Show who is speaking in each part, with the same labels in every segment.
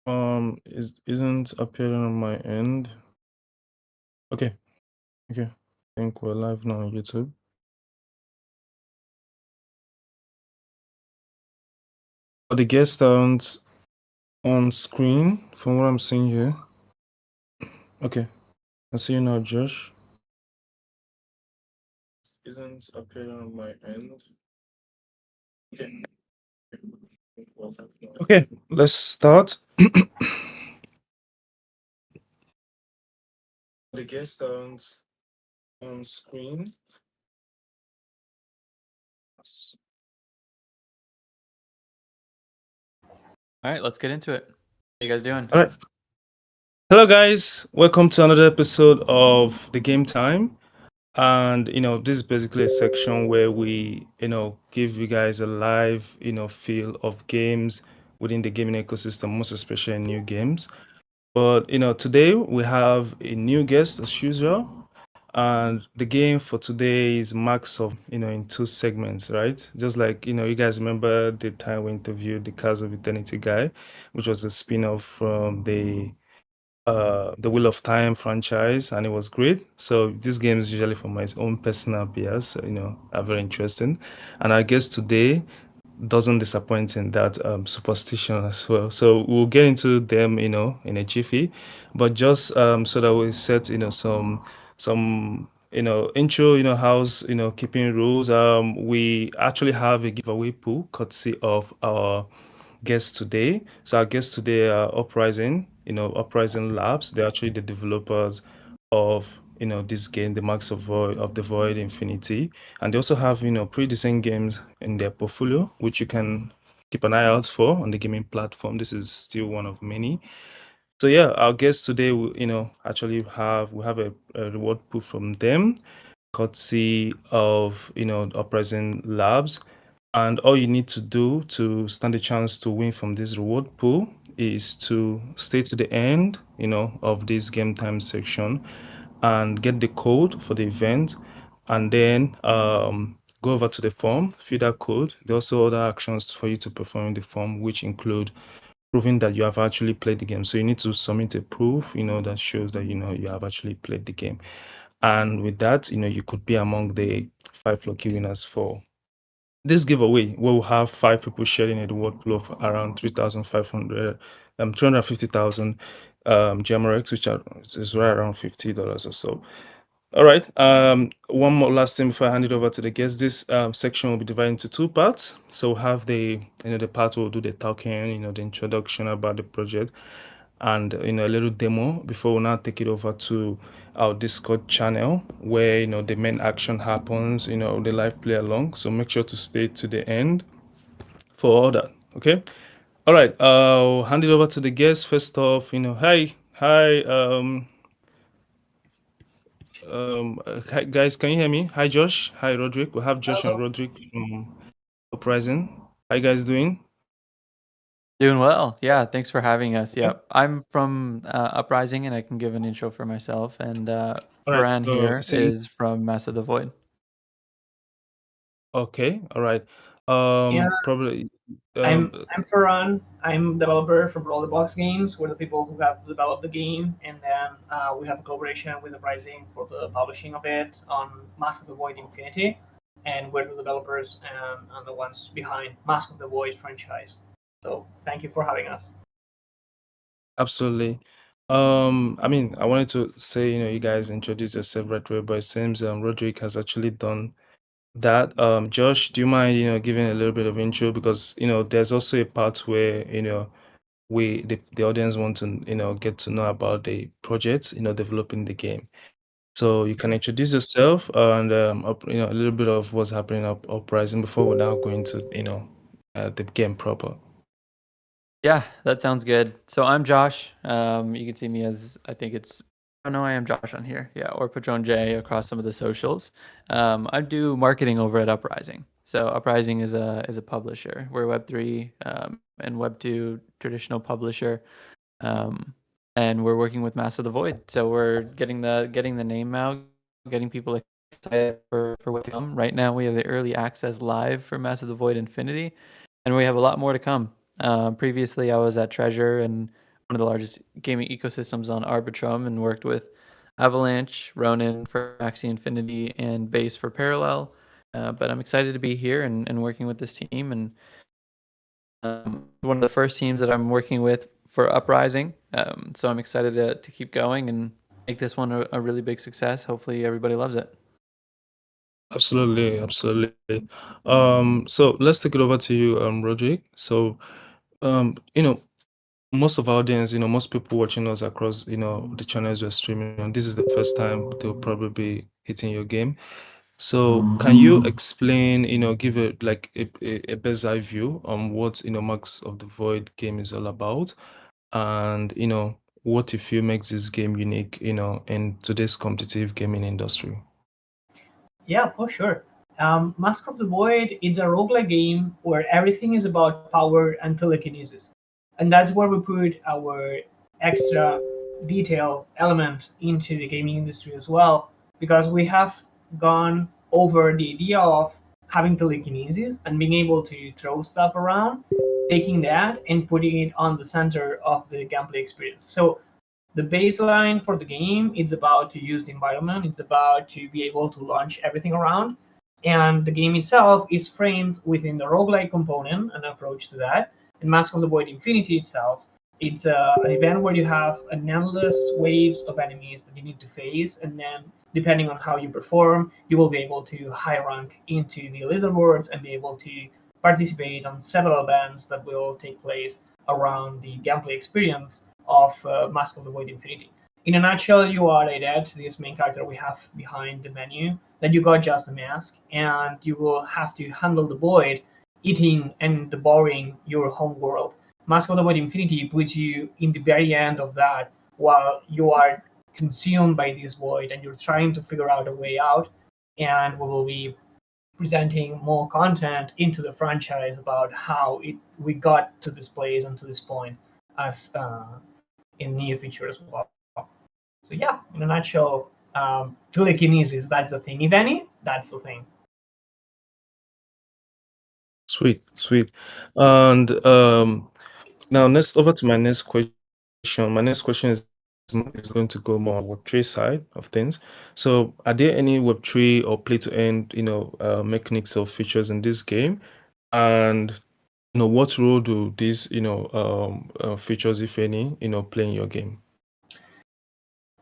Speaker 1: Isn't appearing on my end. Okay, okay. I think we're live now on YouTube. But the guests aren't on screen from what I'm seeing here. Okay, I see you now, Josh. Isn't appearing on my end. Okay. Okay, let's start. The guests aren't on screen.
Speaker 2: All right, let's get into it. How you guys doing?
Speaker 1: All right. Hello, guys. Welcome to another episode of the Game Time. And this is basically a section where we give you guys a live feel of games within the gaming ecosystem, most especially new games. But today we have a new guest as usual, and the game for today is max of in two segments, right? Just like you guys remember the time we interviewed the Cars of Eternity guy, which was a spin-off from the Wheel of Time franchise, and it was great. So this game is usually for my own personal bias, so, are very interesting. And I guess today doesn't disappoint in that superstition as well. So we'll get into them, in a jiffy, but just so that we set, some intro, house, keeping rules. We actually have a giveaway pool courtesy of our guests today. So our guests today are Uprising Labs. They're actually the developers of this game, the Marks of the Void Infinity. And they also have, pretty decent games in their portfolio, which you can keep an eye out for on the gaming platform. This is still one of many. So yeah, our guests today will, actually have a reward pool from them, courtesy of Uprising Labs. And all you need to do to stand a chance to win from this reward pool is to stay to the end, of this game time section and get the code for the event, and then go over to the form, fill that code. There are also other actions for you to perform in the form, which include proving that you have actually played the game. So you need to submit a proof, that shows that you have actually played the game. And with that, you could be among the 5 lucky winners for this giveaway. We'll have 5 people sharing a reward pool of around 3,500, 250,000 GMRX, which is right around $50 or so. All right. One more last thing before I hand it over to the guests. This section will be divided into 2 parts. So we'll have the part where we'll do the talking, the introduction about the project, and a little demo before we now take it over to our Discord channel where the main action happens, the live play along. So make sure to stay to the end for all that. Okay. All right. I'll hand it over to the guests. First off, hi, hi guys, can you hear me? Hi Josh, hi Roderick. We have Josh and Roderick from Uprising. How you guys doing?
Speaker 2: Doing well. Yeah, thanks for having us. Yeah, I'm from Uprising, and I can give an intro for myself. And
Speaker 1: All right.
Speaker 2: Farhan
Speaker 1: So it
Speaker 2: here
Speaker 1: seems
Speaker 2: is from Mass of the Void.
Speaker 1: okay. All right.
Speaker 3: Yeah,
Speaker 1: Probably.
Speaker 3: I'm Farhan. I'm developer for Roll the Box Games. We're the people who have developed the game, and then we have a collaboration with Uprising for the publishing of it on Mask of the Void Infinity, and we're the developers and the ones behind Mask of the Void franchise. So thank you for having us.
Speaker 1: Absolutely. I mean, I wanted to say, you guys introduce yourself right away, but it seems Roderick has actually done that. Josh, do you mind, giving a little bit of intro, because there's also a part where the audience want to get to know about the project, developing the game. So you can introduce yourself and a little bit of what's happening Uprising before we now go into the game proper.
Speaker 2: Yeah, that sounds good. So I'm Josh. You can see me as I know I am Josh on here. Yeah, or Patron J across some of the socials. I do marketing over at Uprising. So Uprising is a publisher. We're Web3 and Web2 traditional publisher. And we're working with Mass of the Void. So we're getting the name out, getting people excited for what's to come. Right now we have the early access live for Mass of the Void Infinity, and we have a lot more to come. Previously I was at Treasure, and one of the largest gaming ecosystems on Arbitrum and worked with Avalanche, Ronin for Axie Infinity, and Base for Parallel. But I'm excited to be here and working with this team. And one of the first teams that I'm working with for Uprising. So I'm excited to keep going and make this one a really big success. Hopefully everybody loves it.
Speaker 1: Absolutely, absolutely. So let's take it over to you, Roderick. So, most of our audience, most people watching us across, the channels we're streaming on, this is the first time they'll probably be hitting your game. So can you explain, give a bird's eye view on what, Max of the Void game is all about, and, what you feel makes this game unique, in today's competitive gaming industry?
Speaker 3: Yeah, for sure. Mask of the Void is a roguelike game where everything is about power and telekinesis. And that's where we put our extra detail element into the gaming industry as well, because we have gone over the idea of having telekinesis and being able to throw stuff around, taking that and putting it on the center of the gameplay experience. So the baseline for the game, it's about to use the environment, it's about to be able to launch everything around, and the game itself is framed within the roguelike component, an approach to that. And Mask of the Void Infinity itself, it's an event where you have an endless waves of enemies that you need to face, and then depending on how you perform, you will be able to high rank into the leaderboards and be able to participate on several events that will take place around the gameplay experience of Mask of the Void Infinity. In a nutshell, you are Adet, this main character we have behind the menu, that you got just a mask, and you will have to handle the void, eating and devouring your home world. Mask of the Void Infinity puts you in the very end of that while you are consumed by this void and you're trying to figure out a way out. And we will be presenting more content into the franchise about how we got to this place and to this point as in near future as well. So yeah, in a nutshell, telekinesis, that's the thing. If any, that's the thing.
Speaker 1: Sweet, sweet. And now next over to my next question. My next question is going to go more on Web3 side of things. So are there any Web3 or play to earn, mechanics or features in this game? And what role do these, features, if any, play in your game?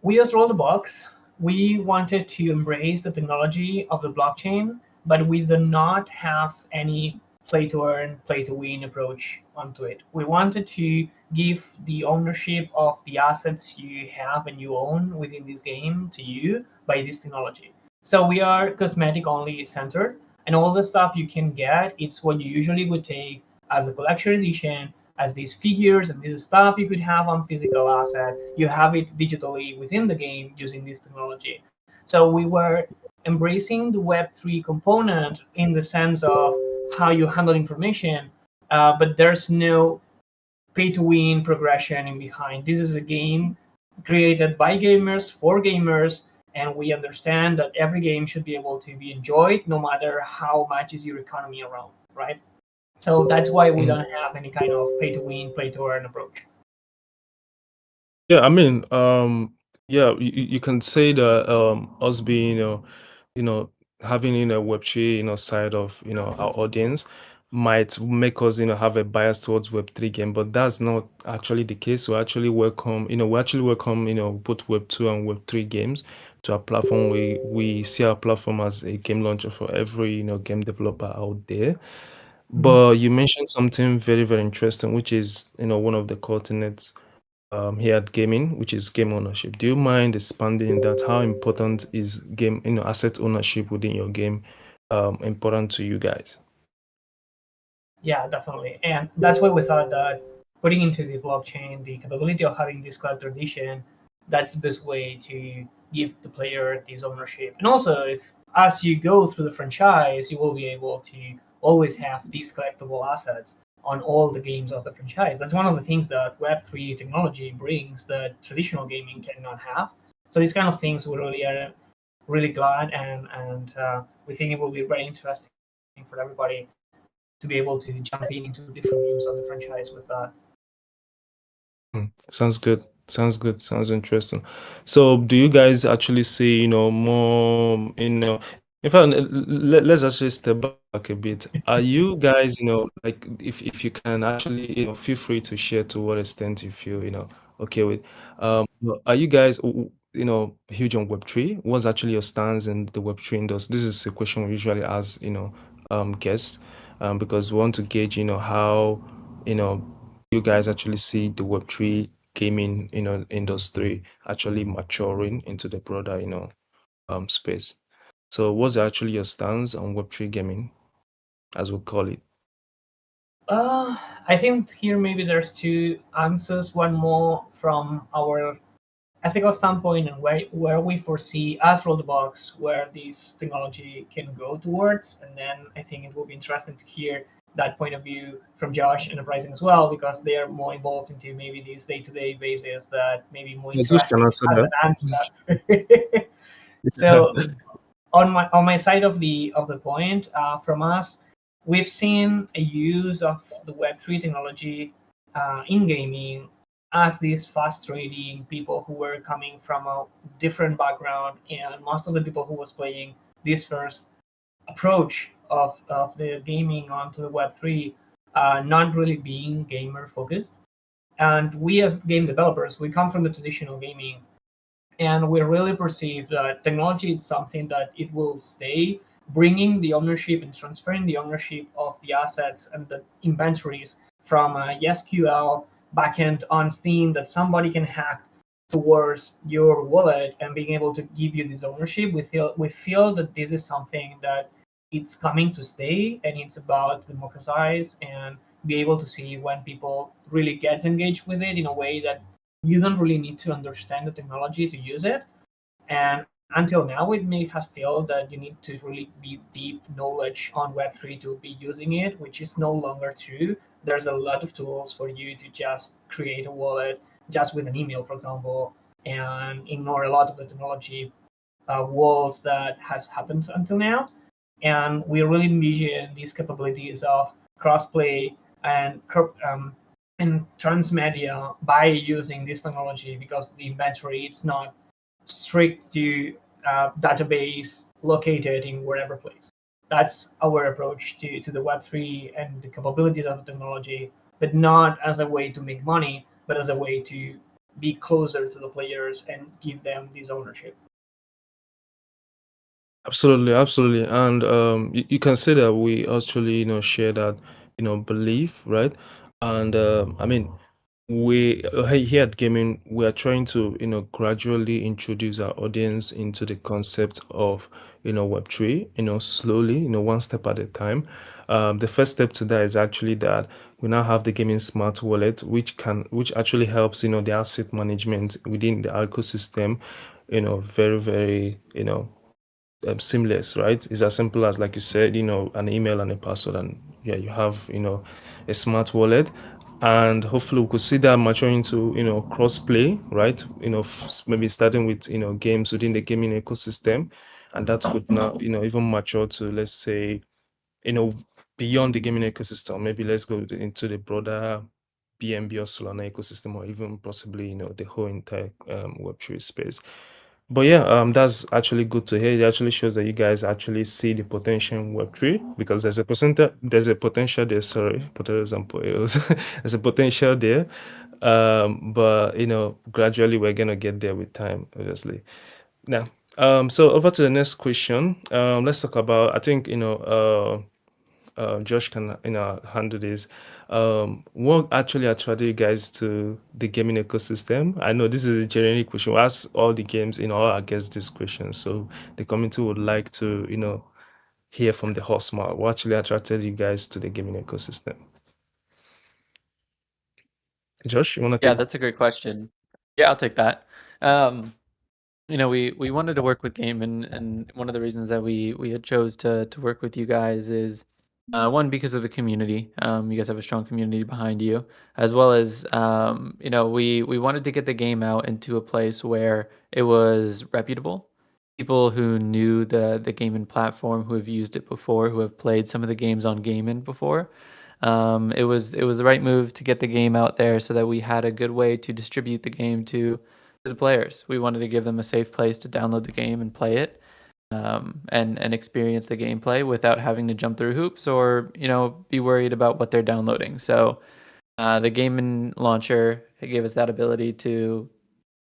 Speaker 3: We as Rollbox, we wanted to embrace the technology of the blockchain, but we do not have any play to earn, play to win approach onto it. We wanted to give the ownership of the assets you have and you own within this game to you by this technology. So we are cosmetic only centered, and all the stuff you can get, it's what you usually would take as a collection edition, as these figures and this stuff you could have on physical asset, you have it digitally within the game using this technology. So we were embracing the Web3 component in the sense of how you handle information, but there's no pay to win progression in behind. This is a game created by gamers for gamers, and we understand that every game should be able to be enjoyed no matter how much is your economy around, right? So that's why we don't have any kind of pay to win, play to earn approach.
Speaker 1: Yeah, I mean, yeah, you can say that us being, having a Web3, side of, our audience might make us, have a bias towards Web3 game, but that's not actually the case. We actually welcome, both Web2 and Web3 games to our platform. We see our platform as a game launcher for every, game developer out there. But you mentioned something very, very interesting, which is, one of the core tenets here at gaming, which is game ownership. Do you mind expanding that? How important is game, asset ownership within your game important to you guys?
Speaker 3: Yeah, definitely. And that's why we thought that putting into the blockchain the capability of having this collector edition, that's the best way to give the player this ownership. And also, if as you go through the franchise, you will be able to always have these collectible assets on all the games of the franchise. That's one of the things that Web3 technology brings that traditional gaming cannot have. So these kind of things we really are really glad, and we think it will be very interesting for everybody to be able to jump in into different views of the franchise with that.
Speaker 1: Sounds good. Sounds good. Sounds interesting. So, do you guys actually see, more, in fact, let's actually step back a bit. Are you guys, like, if you can actually, feel free to share to what extent you feel, okay with. But are you guys, huge on Web3? What's actually your stance in the Web3 industry? This is a question we usually ask, guests, because we want to gauge, how, you know, you guys actually see the Web3 gaming, industry actually maturing into the broader, space. So what's actually your stance on Web3 gaming, as we call it?
Speaker 3: Uh, I think here maybe there's two answers. One more from our ethical standpoint and where we foresee as Rollbox where this technology can go towards. And then I think it will be interesting to hear that point of view from Josh and Uprising as well, because they are more involved into maybe these day-to-day basis that may be more
Speaker 1: Yeah, Josh can
Speaker 3: interesting
Speaker 1: answer
Speaker 3: as
Speaker 1: that.
Speaker 3: an answer. So on my side of the point, from us, we've seen a use of the Web3 technology in gaming as these fast trading people who were coming from a different background, and most of the people who was playing this first approach of the gaming onto the Web3, not really being gamer focused. And we as game developers, we come from the traditional gaming, and we really perceive that technology is something that it will stay, bringing the ownership and transferring the ownership of the assets and the inventories from a SQL backend on Steam that somebody can hack towards your wallet and being able to give you this ownership. We feel that this is something that it's coming to stay, and it's about democratize and be able to see when people really get engaged with it in a way that you don't really need to understand the technology to use it. And until now, it may have felt that you need to really be deep knowledge on Web3 to be using it, which is no longer true. There's a lot of tools for you to just create a wallet just with an email, for example, and ignore a lot of the technology walls that has happened until now. And we really envision these capabilities of crossplay and and transmedia by using this technology, because the inventory it's not strict to database located in wherever place. That's our approach to the Web3 and the capabilities of the technology, but not as a way to make money, but as a way to be closer to the players and give them this ownership.
Speaker 1: Absolutely, absolutely. And you can say that we actually, share that, belief, right? And I mean, here at Gaming, we are trying to, gradually introduce our audience into the concept of, Web3, slowly, one step at a time. The first step to that is actually that we now have the gaming smart wallet, which actually helps, the asset management within the ecosystem, very, very, seamless, right? It's as simple as, like you said, an email and a password, and yeah, you have, a smart wallet. And hopefully we could see that mature into, cross play, right? Maybe starting with, games within the gaming ecosystem, and that could now, even mature to, let's say, you know, beyond the gaming ecosystem. Maybe let's go into the broader BNB or Solana ecosystem, or even possibly, the whole entire Web3 space. But yeah, that's actually good to hear. It actually shows that you guys actually see the potential in Web3, because there's a potential there. Sorry, potatoes and potatoes. There's a potential there. But gradually we're gonna get there with time, obviously. Now, so over to the next question. Let's talk about, I think, Josh can, handle this. What actually attracted you guys to the gaming ecosystem? I know this is a generic question. We ask all the games, all our guests this question, so the community would like to, hear from the horse mouth. What actually attracted you guys to the gaming ecosystem? Josh, you want to
Speaker 2: Yeah,
Speaker 1: take?
Speaker 2: that's a great question. Yeah, I'll take that. Um, we wanted to work with Game, and one of the reasons that we had chose to work with you guys is one, because of the community. You guys have a strong community behind you, as well as we wanted to get the game out into a place where it was reputable. People who knew the GAIMIN platform, who have used it before, who have played some of the games on GAIMIN before. It was the right move to get the game out there so that we had a good way to distribute the game to the players. We wanted to give them a safe place to download the game and play it, and experience the gameplay without having to jump through hoops or be worried about what they're downloading. So the GAIMIN launcher, it gave us that ability to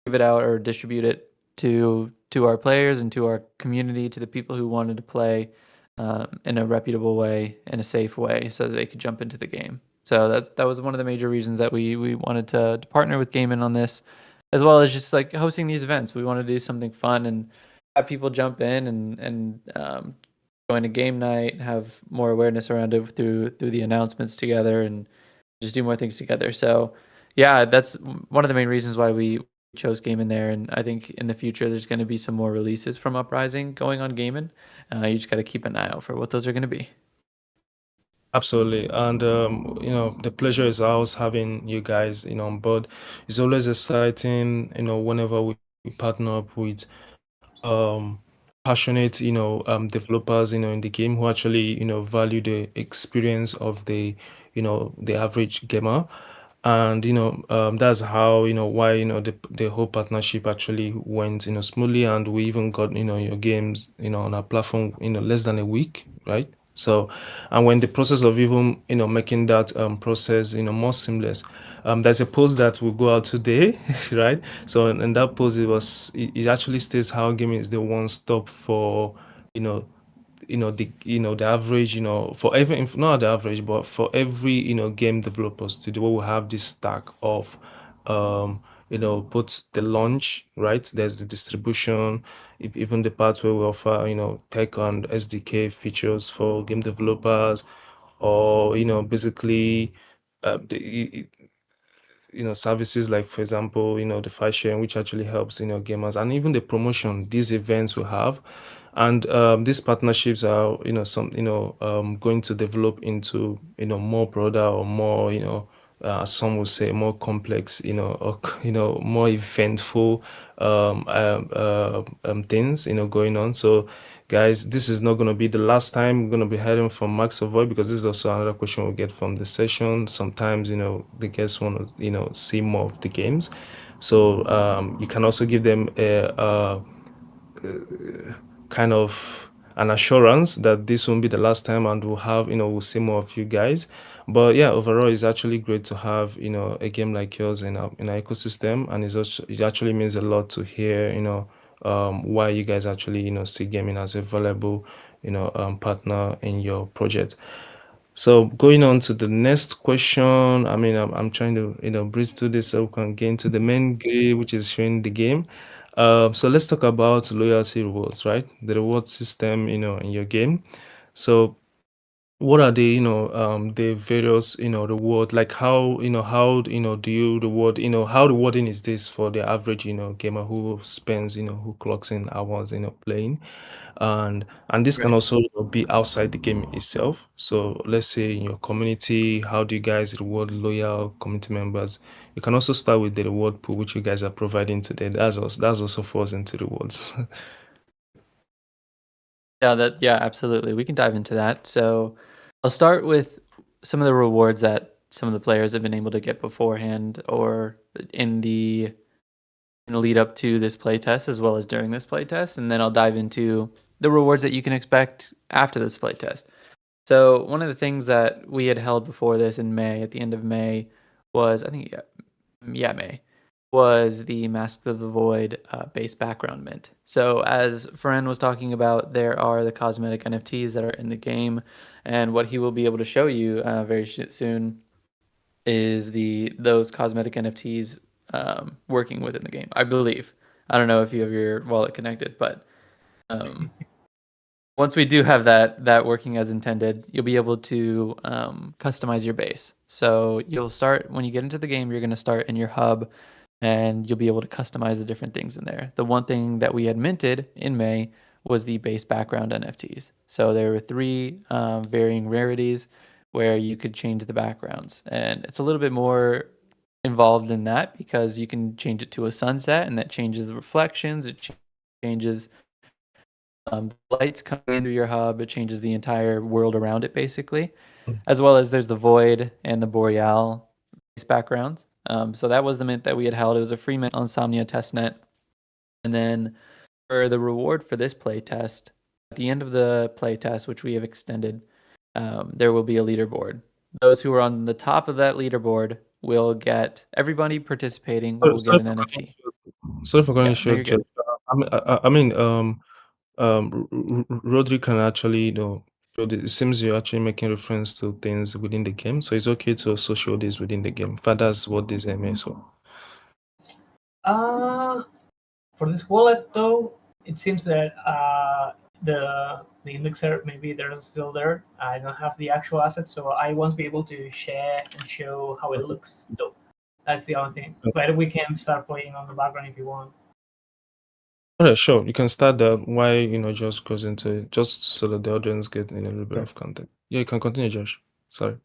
Speaker 2: give it out or distribute it to our players and to our community, to the people who wanted to play in a reputable way, in a safe way, so that they could jump into the game. So that was one of the major reasons that we wanted to partner with GAIMIN on this, as well as just like hosting these events. We want to do something fun and have people jump in and join a game night, have more awareness around it through the announcements together, and just do more things together. So yeah, that's one of the main reasons why we chose GAIMIN there. And I think in the future there's going to be some more releases from Uprising going on GAIMIN. You just got to keep an eye out for what those are going to be.
Speaker 1: Absolutely. And the pleasure is ours having you guys, on board. It's always exciting, whenever we partner up with um passionate, developers, in the game who actually, value the experience of the average gamer. And that's how, why, the whole partnership actually went, smoothly, and we even got, your games, on our platform, less than a week, right? So, and when the process of even, making that process, more seamless, there's a post that will go out today, right? So in that post, it actually states how gaming is the one stop for, you know the average, for every, if not the average, but for every, game developers to do, we will have this stack of both the launch, right? There's the distribution, even the part where we offer, tech and SDK features for game developers, or basically the services like, for example, the file sharing, which actually helps, gamers, and even the promotion these events will have. And these partnerships are, going to develop into, more broader, or more, some will say more complex, or more eventful things, going on. So guys, this is not going to be the last time we're going to be hearing from Max Avoid, because this is also another question we'll get from the session. Sometimes, the guests want to, see more of the games. So you can also give them a kind of an assurance that this won't be the last time, and we'll see more of you guys. But yeah, overall, it's actually great to have, a game like yours in our ecosystem, and it actually means a lot to hear, why you guys actually, see gaming as a valuable, partner in your project. So going on to the next question, I mean, I'm trying to, breeze through this so we can get into the main grid, which is showing the game. So let's talk about loyalty rewards, right? The reward system, in your game. So what are the various, reward, like how, do you reward, how rewarding is this for the average, gamer who spends, who clocks in hours, playing? And this can
Speaker 2: Right.
Speaker 1: also, be outside the game itself. So let's say in your community, how do you guys reward loyal community members? You can also start with the reward pool which you guys are providing today. That's also falls into rewards.
Speaker 2: Yeah, absolutely. We can dive into that. So I'll start with some of the rewards that some of the players have been able to get beforehand or in the lead up to this playtest, as well as during this playtest, and then I'll dive into the rewards that you can expect after this playtest. So one of the things that we had held before this in May, at the end of May, was, I think, yeah, May, was the Mask of the Void base background mint. So as Ferran was talking about, there are the cosmetic NFTs that are in the game, and what he will be able to show you very soon is those cosmetic NFTs working within the game, I believe. I don't know if you have your wallet connected, but um, once we do have that working as intended, you'll be able to customize your base. So you'll start, when you get into the game, you're going to start in your hub, and you'll be able to customize the different things in there. The one thing that we had minted in May was the base background NFTs. So there were three varying rarities where you could change the backgrounds, and it's a little bit more involved in that because you can change it to a sunset, and that changes the reflections. It changes The lights coming into your hub, it changes the entire world around it, basically.
Speaker 1: Mm.
Speaker 2: As well as there's the Void and the Boreal backgrounds. So that was the mint that we had held. It was a free mint on Insomnia testnet. And then for the reward for this playtest, at the end of the playtest, which we have extended, there will be a leaderboard. Those who are on the top of that leaderboard will get, everybody participating will get an NFT.
Speaker 1: Sorry for cutting you
Speaker 2: Yeah, no,
Speaker 1: short,
Speaker 2: you're good.
Speaker 1: Jeff. I mean, Rodri can actually, it seems you're actually making reference to things within the game, so it's okay to also show this within the game. In fact, that's what this game is. So.
Speaker 3: For this wallet, though, it seems that the indexer, maybe they're still there. I don't have the actual asset, so I won't be able to share and show how it looks. So that's the only thing. But we can start playing on the background if you want.
Speaker 1: Okay, sure. You can start that. Why just goes into just so that the audience get a little bit of context. Yeah, you can continue, Josh. Sorry.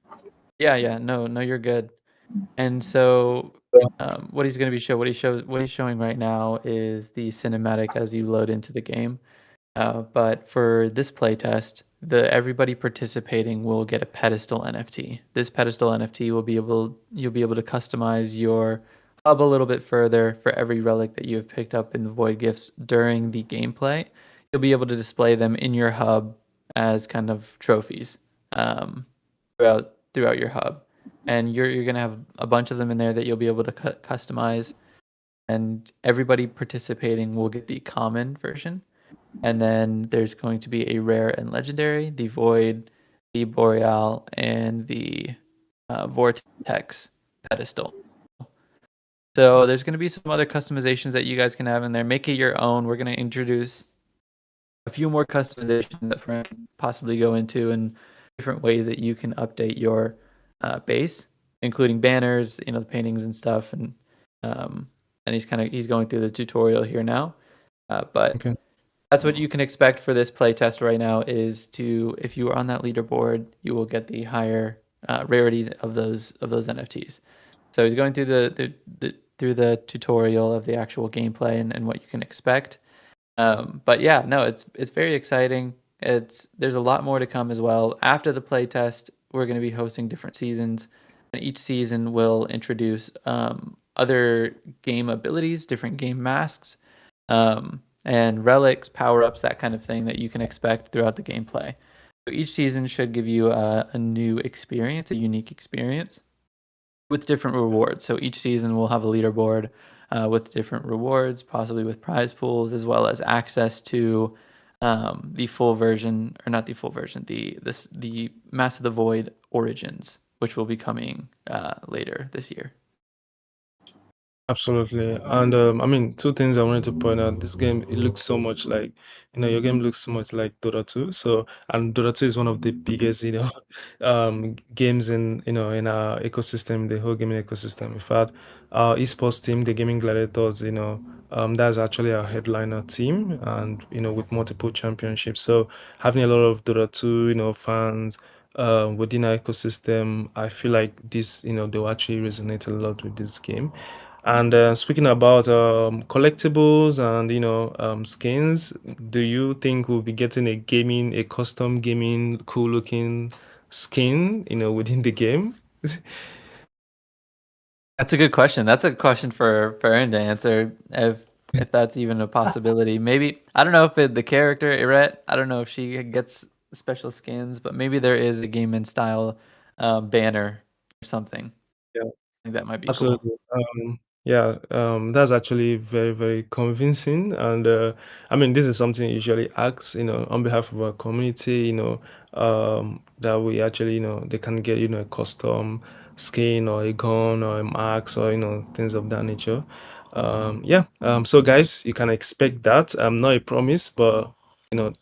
Speaker 2: Yeah. No, you're good. And so, what he's going to be what he's showing right now is the cinematic as you load into the game. But for this playtest, everybody participating will get a pedestal NFT. This pedestal NFT you'll be able to customize your hub a little bit further for every relic that you have picked up in the void gifts during the gameplay. You'll be able to display them in your hub as kind of trophies throughout your hub, and you're gonna have a bunch of them in there that you'll be able to customize. And everybody participating will get the common version. And then there's going to be a rare and legendary, the Void, the Boreal, and the Vortex pedestal. So there's going to be some other customizations that you guys can have in there. Make it your own. We're going to introduce a few more customizations that Frank can possibly go into, and different ways that you can update your base, including banners, the paintings and stuff. And he's going through the tutorial here now. But
Speaker 1: Okay.
Speaker 2: that's what you can expect for this playtest right now. Is if you are on that leaderboard, you will get the higher rarities of those NFTs. So he's going through the tutorial of the actual gameplay and what you can expect. But yeah, no, it's very exciting. There's a lot more to come as well. After the playtest, we're going to be hosting different seasons, and each season will introduce other game abilities, different game masks, and relics, power-ups, that kind of thing that you can expect throughout the gameplay. So each season should give you a new experience, a unique experience with different rewards. So each season will have a leaderboard with different rewards, possibly with prize pools, as well as access to the full version, or not the full version, the Mass of the Void Origins, which will be coming later this year.
Speaker 1: Absolutely. And I mean, two things I wanted to point out. This game, it looks so much like, your game looks so much like Dota 2. So, and Dota 2 is one of the biggest, games in our ecosystem, the whole gaming ecosystem. In fact, our esports team, the Gaming Gladiators, that's actually our headliner team, and with multiple championships. So having a lot of Dota 2, fans within our ecosystem, I feel like this, they'll actually resonate a lot with this game. And speaking about collectibles and skins, do you think we'll be getting a custom gaming, cool looking skin, within the game?
Speaker 2: That's a good question. That's a question for Aaron to answer, if that's even a possibility. Maybe, I don't know if the character Irette, I don't know if she gets special skins, but maybe there is a GAIMIN style banner or something.
Speaker 1: Yeah.
Speaker 2: I think that might be cool.
Speaker 1: Absolutely. Yeah, that's actually very, very convincing. And I mean, this is something I usually ask, on behalf of our community, that we actually, they can get, a custom skin or a gun or a max or, things of that nature. Yeah. So guys, you can expect that. Not a promise, but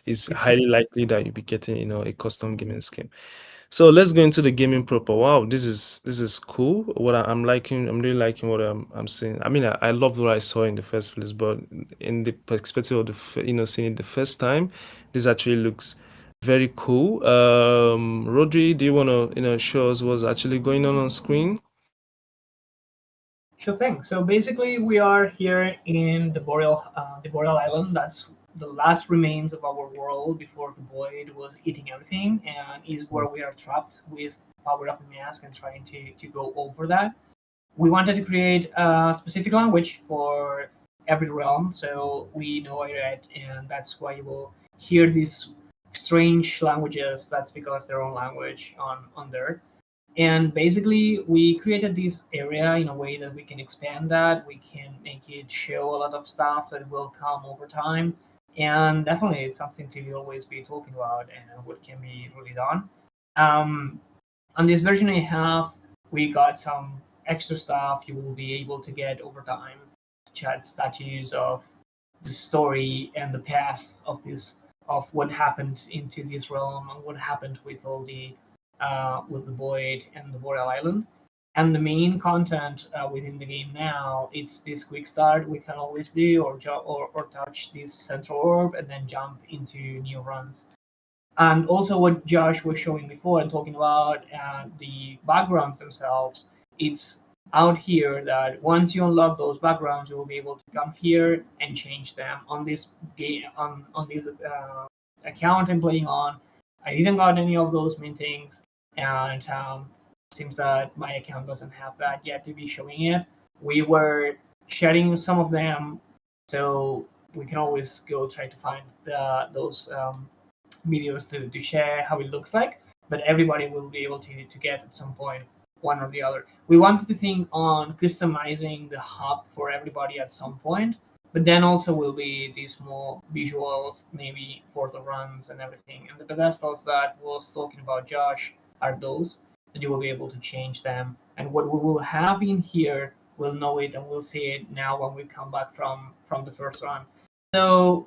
Speaker 1: it's highly likely that you'll be getting, a custom gaming skin. So let's go into the gaming proper. Wow, this is cool. I'm liking, I'm really liking what I'm seeing. I mean, I loved what I saw in the first place, but in the perspective of seeing it the first time, this actually looks very cool. Rodri, do you want to show us what's actually going on screen?
Speaker 3: Sure thing. So basically, we are here in the Boreal Island. That's the last remains of our world before the void was eating everything, and is where we are trapped with power of the mask and trying to go over that. We wanted to create a specific language for every realm, so we know it, and that's why you will hear these strange languages. That's because their own language on there. And basically, we created this area in a way that we can expand that. We can make it show a lot of stuff that will come over time. And definitely, it's something to always be talking about and what can be really done. Um, on this version I have, we got some extra stuff you will be able to get over time, chat statues of the story and the past of this, of what happened into this realm and what happened with the void and the Boreal Island. And the main content within the game now, it's this quick start we can always do, or touch this central orb and then jump into new runs. And also what Josh was showing before and talking about the backgrounds themselves, it's out here that once you unlock those backgrounds, you will be able to come here and change them on this game, on this account I'm playing on. I didn't got any of those mintings, and seems that my account doesn't have that yet to be showing it. We were sharing some of them, so we can always go try to find those videos to share how it looks like, but everybody will be able to get at some point one or the other. We wanted to think on customizing the hub for everybody at some point, but then also will be these more visuals maybe for the runs and everything. And the pedestals that was talking about Josh are those that you will be able to change them. And what we will have in here, we'll know it and we'll see it now when we come back from the first run. So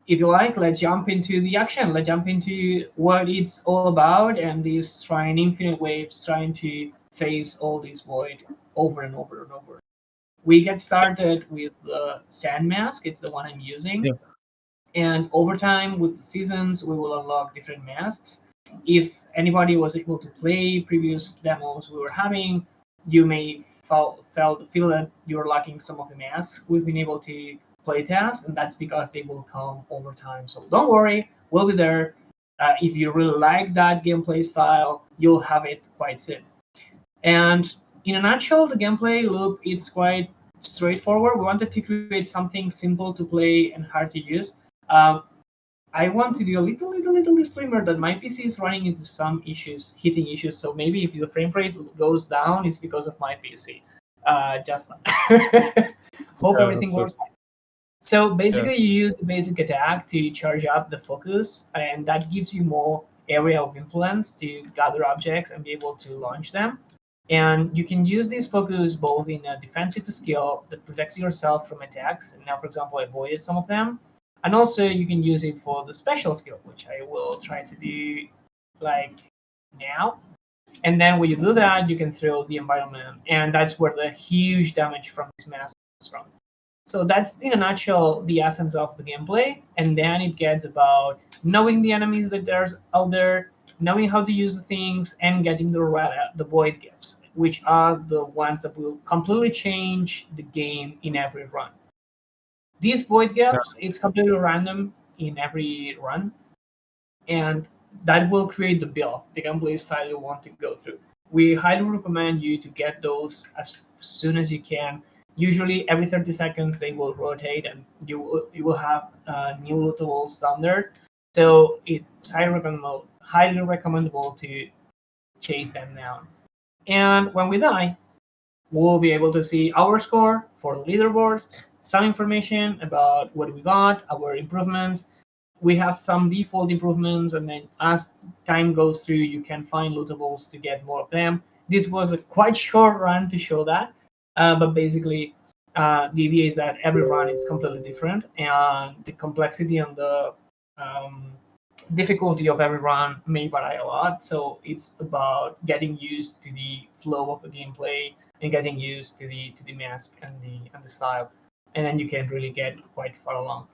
Speaker 3: if you like, let's jump into the action. Let's jump into what it's all about and this trying infinite waves, trying to face all this void over and over and over. We get started with the sand mask. It's the one I'm using.
Speaker 1: Yeah.
Speaker 3: And over time, with the seasons, we will unlock different masks. If anybody was able to play previous demos we were having, you may feel that you're lacking some of the masks we've been able to play test, and that's because they will come over time. So don't worry, we'll be there. If you really like that gameplay style, you'll have it quite soon. And in a nutshell, the gameplay loop it's quite straightforward. We wanted to create something simple to play and hard to use. Um, I want to do a little disclaimer that my PC is running into some issues, hitting issues. So maybe if the frame rate goes down, it's because of my PC. Just hope everything works. So basically, you use the basic attack to charge up the focus, and that gives you more area of influence to gather objects and be able to launch them. And you can use this focus both in a defensive skill that protects yourself from attacks. And now, for example, I avoided some of them. And also, you can use it for the special skill, which I will try to do like now. And then when you do that, you can throw the environment, and that's where the huge damage from this mask comes from. So that's in a nutshell the essence of the gameplay, and then it gets about knowing the enemies that there's out there, knowing how to use the things, and getting the void gifts, which are the ones that will completely change the game in every run. These void gifts, it's completely random in every run, and that will create the build, the gameplay style you want to go through. We highly recommend you to get those as soon as you can. Usually every 30 seconds they will rotate and you will have new lootables down there. So it's highly recommendable to chase them down. And when we die, we'll be able to see our score for the leaderboards, some information about what we got, our improvements. We have some default improvements, and then as time goes through, you can find lootables to get more of them. This was a quite short run to show that, but basically, the idea is that every run is completely different, and the complexity and the difficulty of every run may vary a lot. So it's about getting used to the flow of the gameplay and getting used to the mask and the style, and then you can really get quite far along.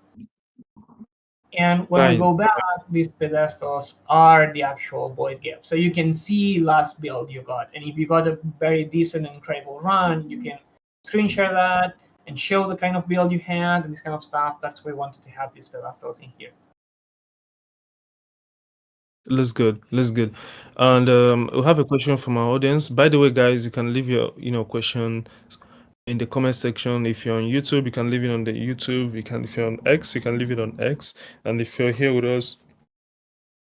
Speaker 3: And when we go
Speaker 1: Nice.
Speaker 3: back, these pedestals are the actual void gifts. So you can see last build you got. And if you got a very decent and incredible run, you can screen share that and show the kind of build you had and this kind of stuff. That's why we wanted to have these pedestals in here.
Speaker 1: Looks good. Looks good. And we have a question from our audience. By the way, guys, you can leave your question in the comment section. If you're on YouTube, you can leave it on the YouTube. If you're on X, you can leave it on X. And if you're here with us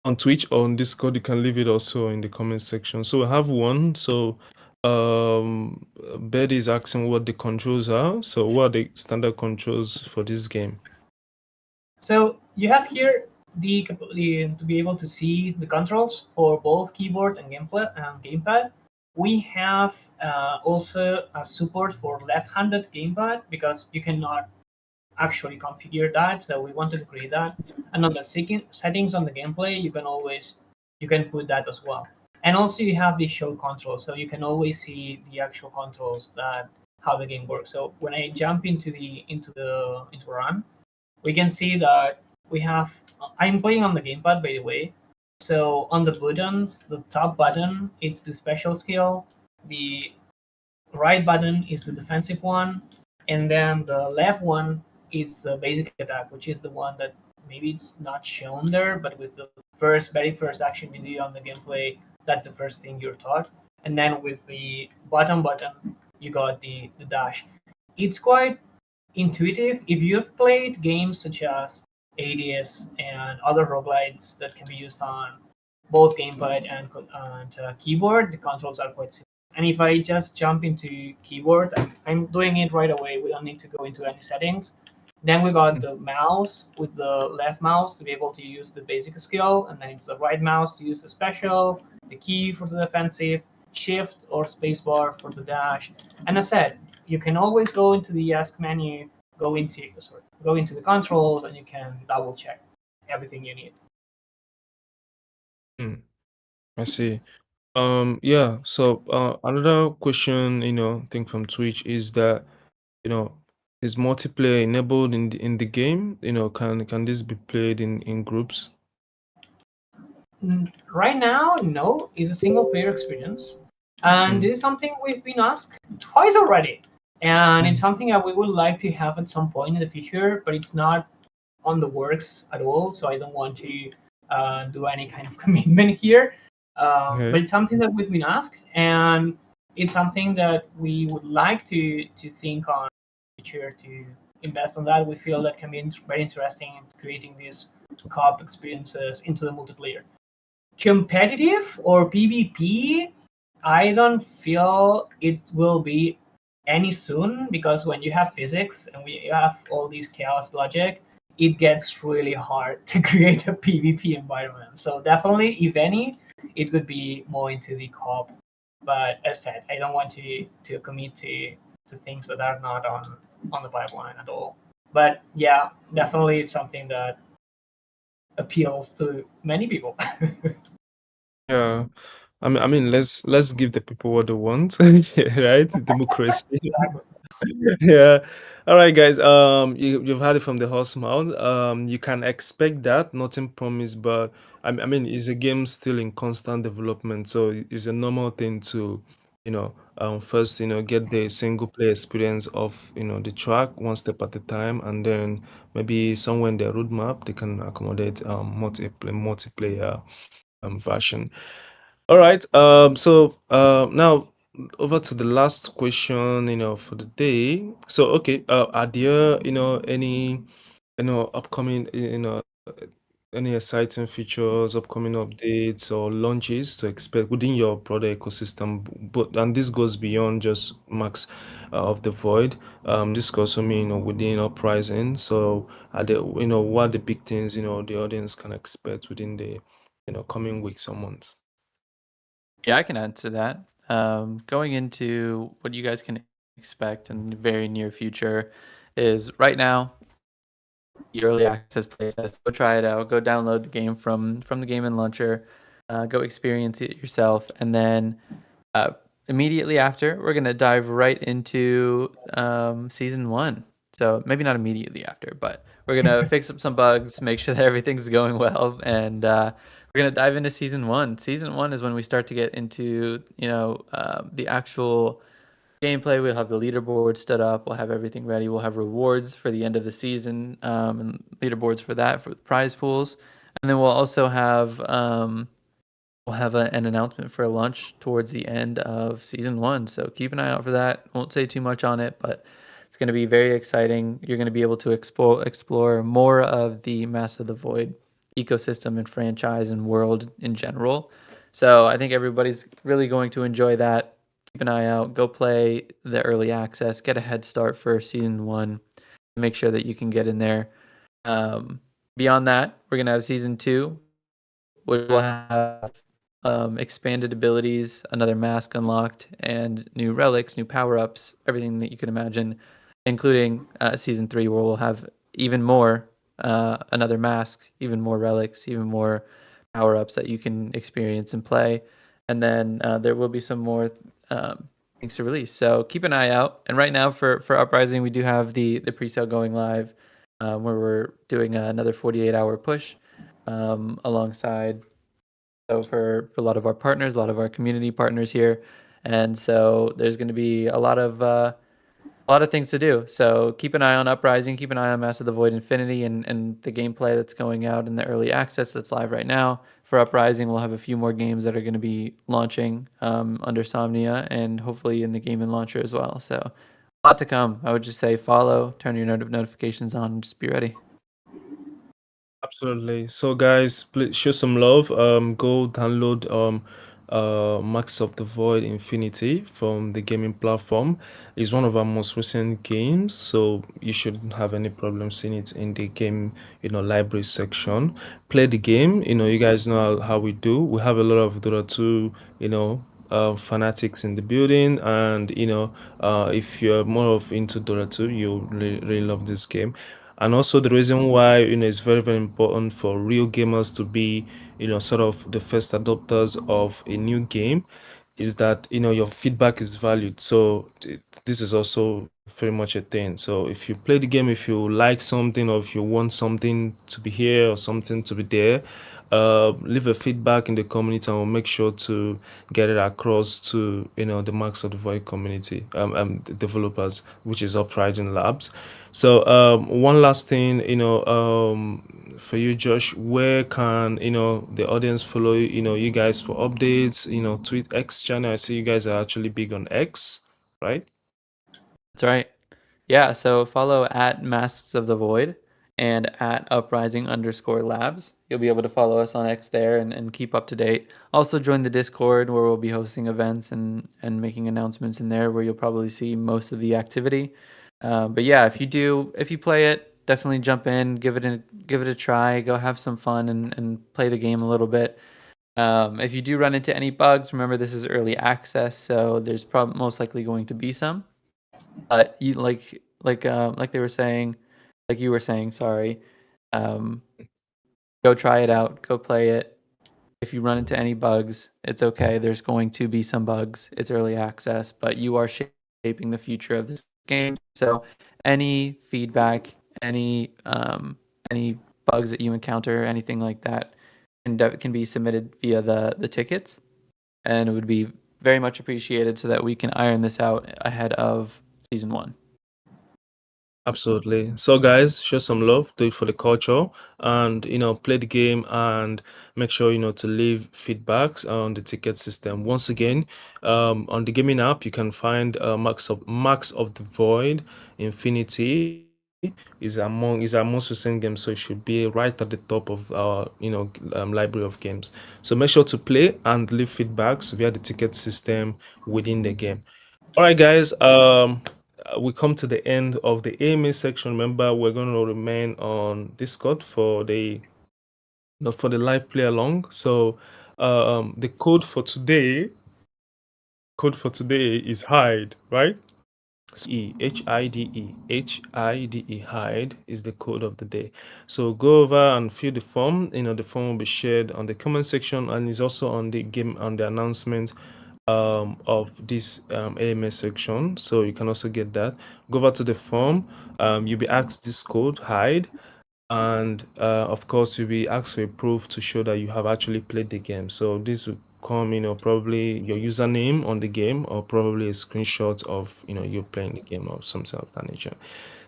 Speaker 1: on Twitch or on Discord, you can leave it also in the comment section. So we have one. So Betty is asking what the controls are. So what are the standard controls for this game?
Speaker 3: So you have here to be able to see the controls for both keyboard and gamepad. We have also a support for left-handed gamepad because you cannot actually configure that. So we wanted to create that. And on the settings on the gameplay, you can put that as well. And also you have the show controls, so you can always see the actual controls that how the game works. So when I jump into run, we can see that we have. I'm playing on the gamepad, by the way. So on the buttons, the top button it's the special skill. The right button is the defensive one, and then the left one is the basic attack, which is the one that maybe it's not shown there, but with the very first action you do on the gameplay, that's the first thing you're taught. And then with the bottom button, you got the dash. It's quite intuitive. If you've played games such as ADS and other roguelites that can be used on both gamepad and keyboard, the controls are quite simple. And if I just jump into keyboard, I'm doing it right away. We don't need to go into any settings. Then we got the mouse with the left mouse to be able to use the basic skill, and then it's the right mouse to use the special, the key for the defensive, shift or spacebar for the dash. And as I said, you can always go into the ask menu, go into the controls, and you can double check everything you need.
Speaker 1: I see. Yeah. So another question, thing from Twitch is that, is multiplayer enabled in the game? Can this be played in groups?
Speaker 3: Right now, no, it's a single player experience. And this is something we've been asked twice already. And it's something that we would like to have at some point in the future, but it's not on the works at all. So I don't want to do any kind of commitment here. But it's something that we've been asked, and it's something that we would like to think on in the future to invest on that. We feel that can be very interesting in creating these co-op experiences into the multiplayer. Competitive or PvP, I don't feel it will be any soon, because when you have physics and we have all these chaos logic, it gets really hard to create a PvP environment. So definitely, if any, it would be more into the co-op. But as said, I don't want to commit to things that are not on the pipeline at all. But yeah, definitely it's something that appeals to many people.
Speaker 1: Yeah. I mean, let's give the people what they want, right? Democracy. Yeah. All right, guys. You've heard it from the horse mouth. You can expect that. Nothing promised, but I mean, is a game still in constant development? So it's a normal thing to, first, get the single player experience of, the track one step at a time, and then maybe somewhere in their roadmap they can accommodate multiplayer version. All right. So now over to the last question, for the day. So okay, are there, any, upcoming, any exciting features, upcoming updates or launches to expect within your product ecosystem? But and this goes beyond just Max of the Void. This could also mean, within Uprising. So are there, what are the big things, the audience can expect within the, coming weeks or months?
Speaker 2: Yeah, I can answer that. Going into what you guys can expect in the very near future is right now the early access playtest. Go try it out. Go download the game from the GAIMIN launcher. Go experience it yourself, and then immediately after, we're gonna dive right into season 1. So maybe not immediately after, but we're gonna fix up some bugs, make sure that everything's going well, and we're gonna dive into season 1. Season 1 is when we start to get into the actual gameplay. We'll have the leaderboard stood up. We'll have everything ready. We'll have rewards for the end of the season, and leaderboards for that, for the prize pools. And then we'll also have an announcement for a launch towards the end of season 1. So keep an eye out for that. Won't say too much on it, but it's going to be very exciting. You're going to be able to explore more of the Mass of the Void ecosystem and franchise and world in general. So I think everybody's really going to enjoy that. Keep an eye out. Go play the early access. Get a head start for season 1. Make sure that you can get in there. Beyond that, we're going to have season 2, which will have expanded abilities, another mask unlocked, and new relics, new power-ups, everything that you can imagine, including season 3, where we'll have even more, another mask, even more relics, even more power-ups that you can experience and play. And then there will be some more things to release. So keep an eye out. And right now for Uprising, we do have the pre-sale going live, where we're doing another 48-hour push alongside for a lot of our partners, a lot of our community partners here. And so there's going to be a lot of things to do. So keep an eye on Uprising, keep an eye on Mass of the Void Infinity and the gameplay that's going out in the early access that's live right now. For Uprising, we'll have a few more games that are going to be launching under Somnia and hopefully in the GAIMIN launcher as well. So a lot to come. I would just say follow, turn your notifications on, and just be ready.
Speaker 1: Absolutely. So guys, please show some love. Go download Max of the Void Infinity from the gaming platform. It's one of our most recent games, so you shouldn't have any problem seeing it in the game, library section. Play the game. You guys know how we do. We have a lot of Dota 2, fanatics in the building, and if you're more of into Dota 2, you'll really love this game. And also the reason why it's very very important for real gamers to be sort of the first adopters of a new game is that your feedback is valued. So this is also very much a thing. So if you play the game, if you like something, or if you want something to be here or something to be there, leave a feedback in the community, and we'll make sure to get it across to the Max of the Void community, the developers, which is Uprising Labs. So one last thing, for you, Josh, where can the audience follow you guys for updates? Tweet X channel. I see you guys are actually big on X, right?
Speaker 2: That's right. Yeah, so follow at Masks of the Void and at Uprising_Labs. You'll be able to follow us on X there and keep up to date. Also join the Discord where we'll be hosting events and making announcements in there where you'll probably see most of the activity. But yeah, if you play it, definitely jump in, give it a try, go have some fun and play the game a little bit. If you do run into any bugs, remember this is early access, so there's most likely going to be some. You like they were saying, like you were saying, sorry. Um, Go try it out. Go play it. If you run into any bugs, it's okay. There's going to be some bugs. It's early access, but you are shaping the future of this game. So, any feedback, any bugs that you encounter, anything like that, can be submitted via the tickets, and it would be very much appreciated so that we can iron this out ahead of season 1.
Speaker 1: Absolutely. So guys, show some love, do it for the culture, and play the game, and make sure to leave feedbacks on the ticket system. Once again, on the gaming app, you can find Max of the Void Infinity is our most recent game, so it should be right at the top of our library of games. So make sure to play and leave feedbacks via the ticket system within the game. All right, guys. We come to the end of the AMA section. Remember, we're going to remain on Discord for the live play along. So, the code for today is hide, right? Hide hide is the code of the day. So go over and fill the form. The form will be shared on the comment section and is also on the game on the announcement of this AMA section. So you can also get that. Go over to the form. You'll be asked this code hide, and of course you'll be asked for a proof to show that you have actually played the game. So this will come, probably your username on the game, or probably a screenshot of, you playing the game or something of that nature.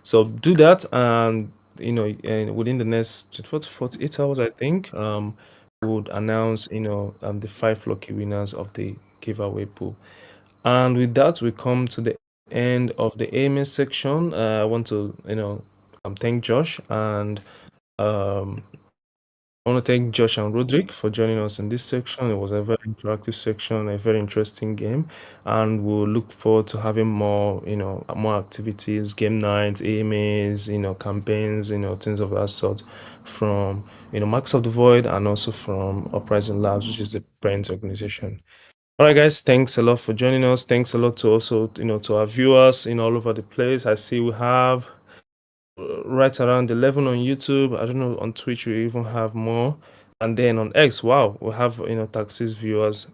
Speaker 1: So do that, and and within the next 24 to 48 hours, I think, we would announce, the 5 lucky winners of the giveaway pool. And with that, we come to the end of the AMA section. I want to, thank Josh, and I want to thank Josh and Roderick for joining us in this section. It was a very interactive section, a very interesting game, and we'll look forward to having more, more activities, game nights, AMAs, campaigns, things of that sort from, Max of the Void, and also from Uprising Labs, which is a parent organization. All right, guys, thanks a lot for joining us. Thanks a lot to also, to our viewers all over the place. I see we have right around 11 on YouTube. I don't know, on Twitch we even have more. And then on X, wow, we have, Taxis viewers,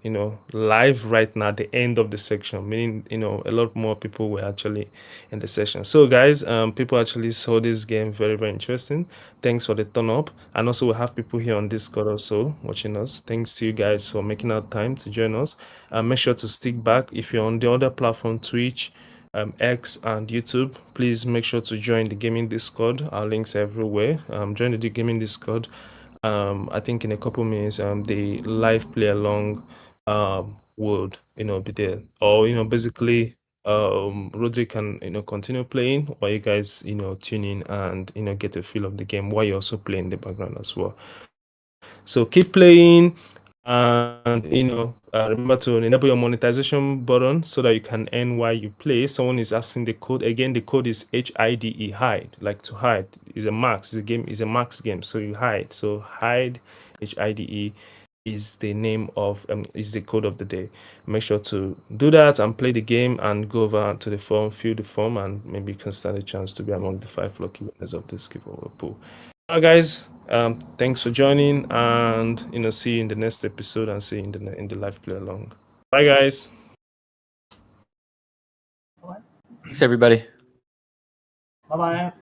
Speaker 1: live right now at the end of the section, meaning, a lot more people were actually in the session. So guys, people actually saw this game very, very interesting. Thanks for the turn up. And also we have people here on Discord also watching us. Thanks to you guys for making out time to join us. Make sure to stick back. If you're on the other platform, Twitch, X and YouTube, please make sure to join the gaming Discord. Our links are everywhere. Join the gaming Discord. I think in a couple minutes, the live play along would be there, or basically Roderick can continue playing while you guys tune in and get a feel of the game while you're also playing in the background as well. So keep playing, and remember to enable your monetization button so that you can earn while you play. Someone is asking the code again. The code is HIDE, hide, like to hide. Is a max. The game is a max game, so you hide. So hide, HIDE is the name of is the code of the day. Make sure to do that and play the game, and go over to the form, fill the form, and maybe you can stand a chance to be among the 5 lucky winners of this giveaway pool. All right, guys, thanks for joining, and see you in the next episode, and see you in the live play along. Bye, guys.
Speaker 2: Thanks, everybody.
Speaker 3: Bye bye.